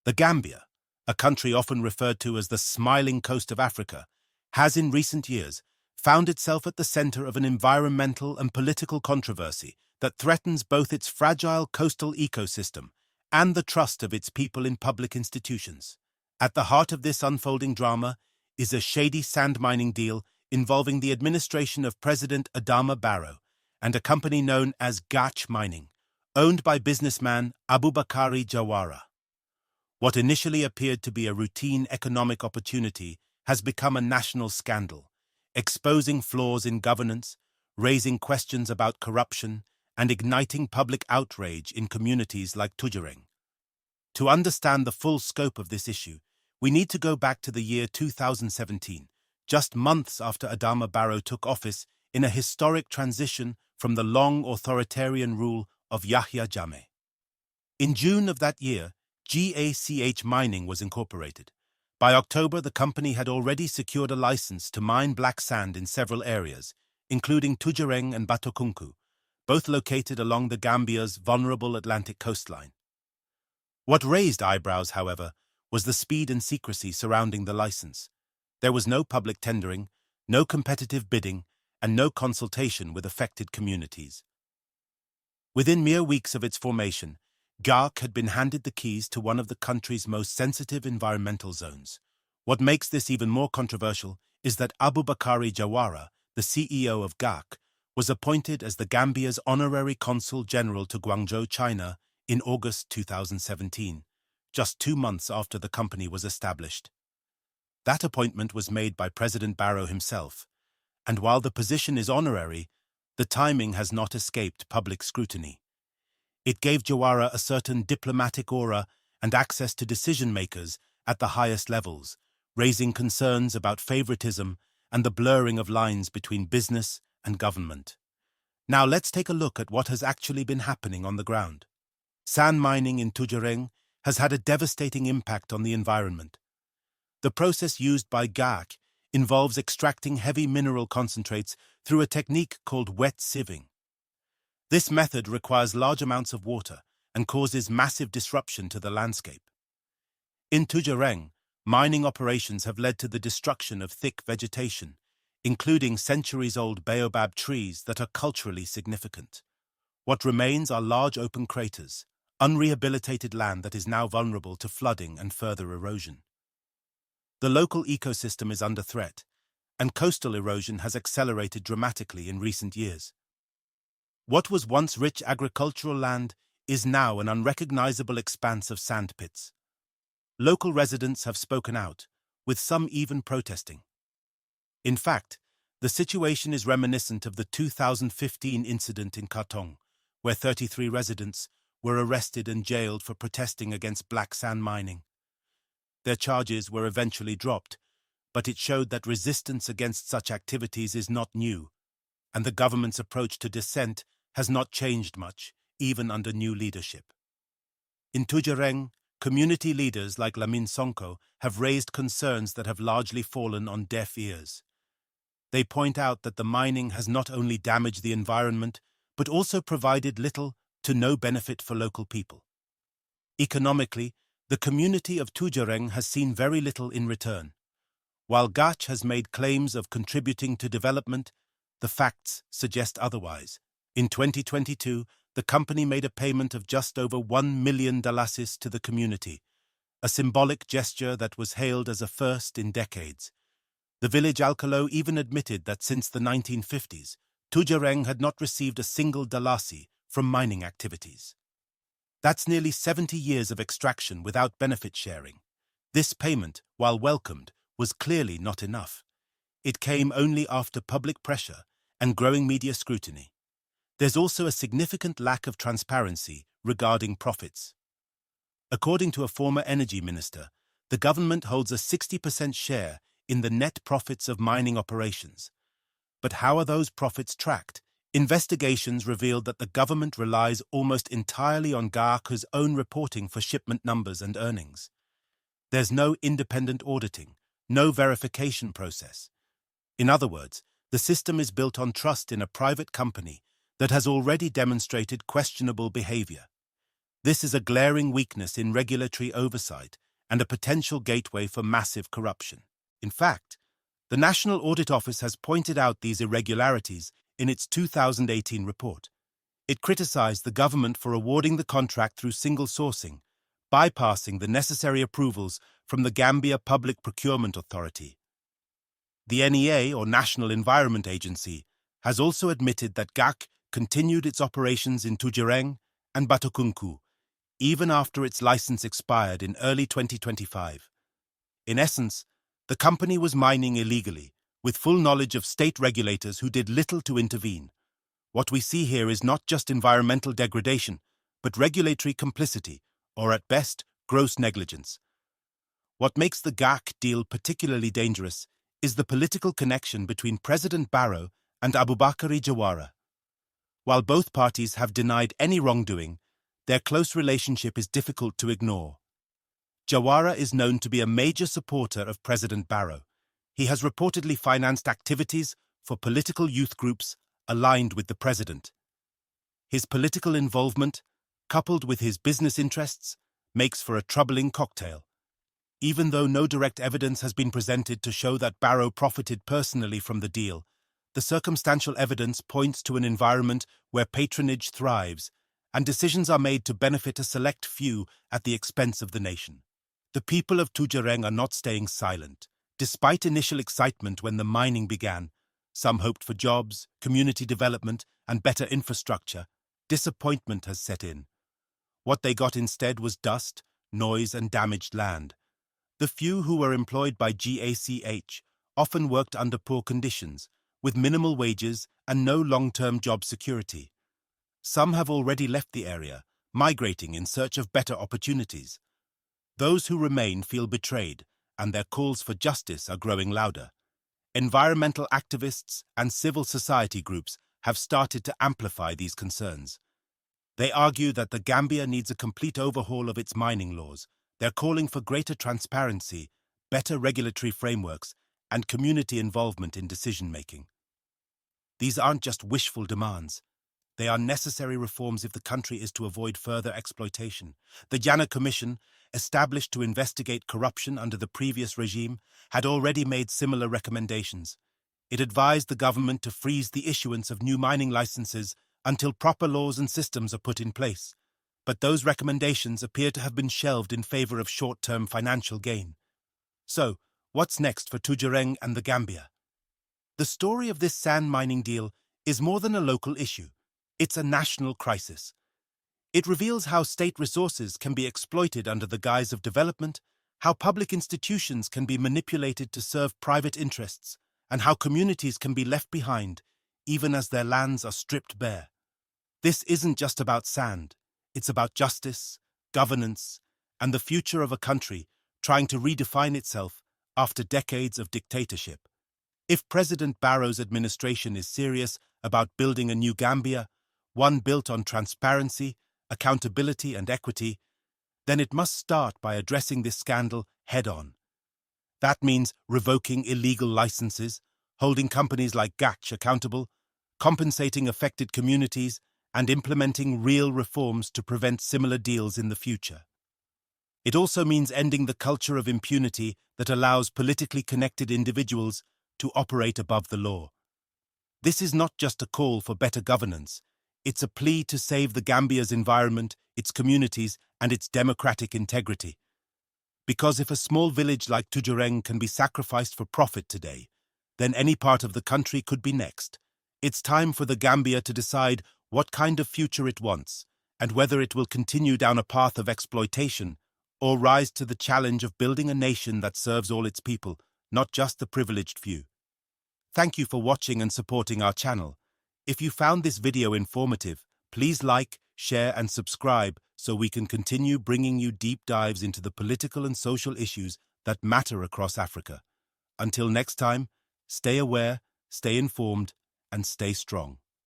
The Gambia, a country often referred to as the smiling coast of Africa, has in recent years found itself at the center of an environmental and political controversy that threatens both its fragile coastal ecosystem and the trust of its people in public institutions. At the heart of this unfolding drama is a shady sand mining deal involving the administration of President Adama Barrow and a company known as GACH Mining, owned by businessman Abubakary Jawara. What initially appeared to be a routine economic opportunity has become a national scandal, exposing flaws in governance, raising questions about corruption, and igniting public outrage in communities like Tujereng. To understand the full scope of this issue, we need to go back to the year 2017, just months after Adama Barrow took office in a historic transition from the long authoritarian rule of Yahya Jammeh. In June of that year, GACH Mining was incorporated. By October, the company had already secured a license to mine black sand in several areas, including Tujereng and Batokunku, both located along the Gambia's vulnerable Atlantic coastline. What raised eyebrows, however, was the speed and secrecy surrounding the license. There was no public tendering, no competitive bidding, and no consultation with affected communities. Within mere weeks of its formation, GACH had been handed the keys to one of the country's most sensitive environmental zones. What makes this even more controversial is that Bakari Jawara, the CEO of GACH, was appointed as the Gambia's honorary consul general to Guangzhou, China, in August 2017, just 2 months after the company was established. That appointment was made by President Barrow himself, and while the position is honorary, the timing has not escaped public scrutiny. It gave Jawara a certain diplomatic aura and access to decision-makers at the highest levels, raising concerns about favoritism and the blurring of lines between business and government. Now let's take a look at what has actually been happening on the ground. Sand mining in Tujereng has had a devastating impact on the environment. The process used by GACH involves extracting heavy mineral concentrates through a technique called wet sieving. This method requires large amounts of water and causes massive disruption to the landscape. In Tujereng, mining operations have led to the destruction of thick vegetation, including centuries-old baobab trees that are culturally significant. What remains are large open craters, unrehabilitated land that is now vulnerable to flooding and further erosion. The local ecosystem is under threat, and coastal erosion has accelerated dramatically in recent years. What was once rich agricultural land is now an unrecognizable expanse of sand pits. Local residents have spoken out, with some even protesting. In fact, the situation is reminiscent of the 2015 incident in Katong, where 33 residents were arrested and jailed for protesting against black sand mining. Their charges were eventually dropped, but it showed that resistance against such activities is not new, and the government's approach to dissent has not changed much, even under new leadership. In Tujereng, community leaders like Lamin Sonko have raised concerns that have largely fallen on deaf ears. They point out that the mining has not only damaged the environment, but also provided little to no benefit for local people. Economically, the community of Tujereng has seen very little in return. While GACH has made claims of contributing to development, the facts suggest otherwise. In 2022, the company made a payment of just over $1 million to the community, a symbolic gesture that was hailed as a first in decades. The village alcalo even admitted that since the 1950s, Tujereng had not received a single dalasi from mining activities. That's nearly 70 years of extraction without benefit sharing. This payment, while welcomed, was clearly not enough. It came only after public pressure and growing media scrutiny. There's also a significant lack of transparency regarding profits. According to a former energy minister, the government holds a 60% share in the net profits of mining operations. But how are those profits tracked? Investigations revealed that the government relies almost entirely on GACH's own reporting for shipment numbers and earnings. There's no independent auditing, no verification process. In other words, the system is built on trust in a private company that has already demonstrated questionable behavior. This is a glaring weakness in regulatory oversight and a potential gateway for massive corruption. In fact, the National Audit Office has pointed out these irregularities in its 2018 report. It criticized the government for awarding the contract through single sourcing, bypassing the necessary approvals from the Gambia Public Procurement Authority. The NEA, or National Environment Agency, has also admitted that GACH continued its operations in Tujereng and Batokunku, even after its license expired in early 2025. In essence, the company was mining illegally, with full knowledge of state regulators who did little to intervene. What we see here is not just environmental degradation, but regulatory complicity, or at best, gross negligence. What makes the GACH deal particularly dangerous is the political connection between President Barrow and Abubakary Jawara. While both parties have denied any wrongdoing, their close relationship is difficult to ignore. Jawara is known to be a major supporter of President Barrow. He has reportedly financed activities for political youth groups aligned with the president. His political involvement, coupled with his business interests, makes for a troubling cocktail. Even though no direct evidence has been presented to show that Barrow profited personally from the deal, the circumstantial evidence points to an environment where patronage thrives and decisions are made to benefit a select few at the expense of the nation. The people of Tujereng are not staying silent. Despite initial excitement when the mining began, some hoped for jobs, community development, and better infrastructure. Disappointment has set in. What they got instead was dust, noise, and damaged land. The few who were employed by GACH often worked under poor conditions, with minimal wages and no long-term job security. Some have already left the area, migrating in search of better opportunities. Those who remain feel betrayed, and their calls for justice are growing louder. Environmental activists and civil society groups have started to amplify these concerns. They argue that the Gambia needs a complete overhaul of its mining laws. They're calling for greater transparency, better regulatory frameworks, and community involvement in decision-making. These aren't just wishful demands. They are necessary reforms if the country is to avoid further exploitation. The Jana Commission, established to investigate corruption under the previous regime, had already made similar recommendations. It advised the government to freeze the issuance of new mining licenses until proper laws and systems are put in place. But those recommendations appear to have been shelved in favor of short-term financial gain. So, what's next for Tujereng and the Gambia? The story of this sand mining deal is more than a local issue. It's a national crisis. It reveals how state resources can be exploited under the guise of development, how public institutions can be manipulated to serve private interests, and how communities can be left behind, even as their lands are stripped bare. This isn't just about sand. It's about justice, governance, and the future of a country trying to redefine itself after decades of dictatorship. If President Barrow's administration is serious about building a new Gambia, one built on transparency, accountability, and equity, then it must start by addressing this scandal head-on. That means revoking illegal licenses, holding companies like GACH accountable, compensating affected communities, and implementing real reforms to prevent similar deals in the future. It also means ending the culture of impunity that allows politically connected individuals to operate above the law. This is not just a call for better governance. It's a plea to save the Gambia's environment, its communities, and its democratic integrity. Because if a small village like Tujereng can be sacrificed for profit today, then any part of the country could be next. It's time for the Gambia to decide what kind of future it wants, and whether it will continue down a path of exploitation or rise to the challenge of building a nation that serves all its people, not just the privileged few. Thank you for watching and supporting our channel. If you found this video informative, please like, share, and subscribe so we can continue bringing you deep dives into the political and social issues that matter across Africa. Until next time, stay aware, stay informed, and stay strong.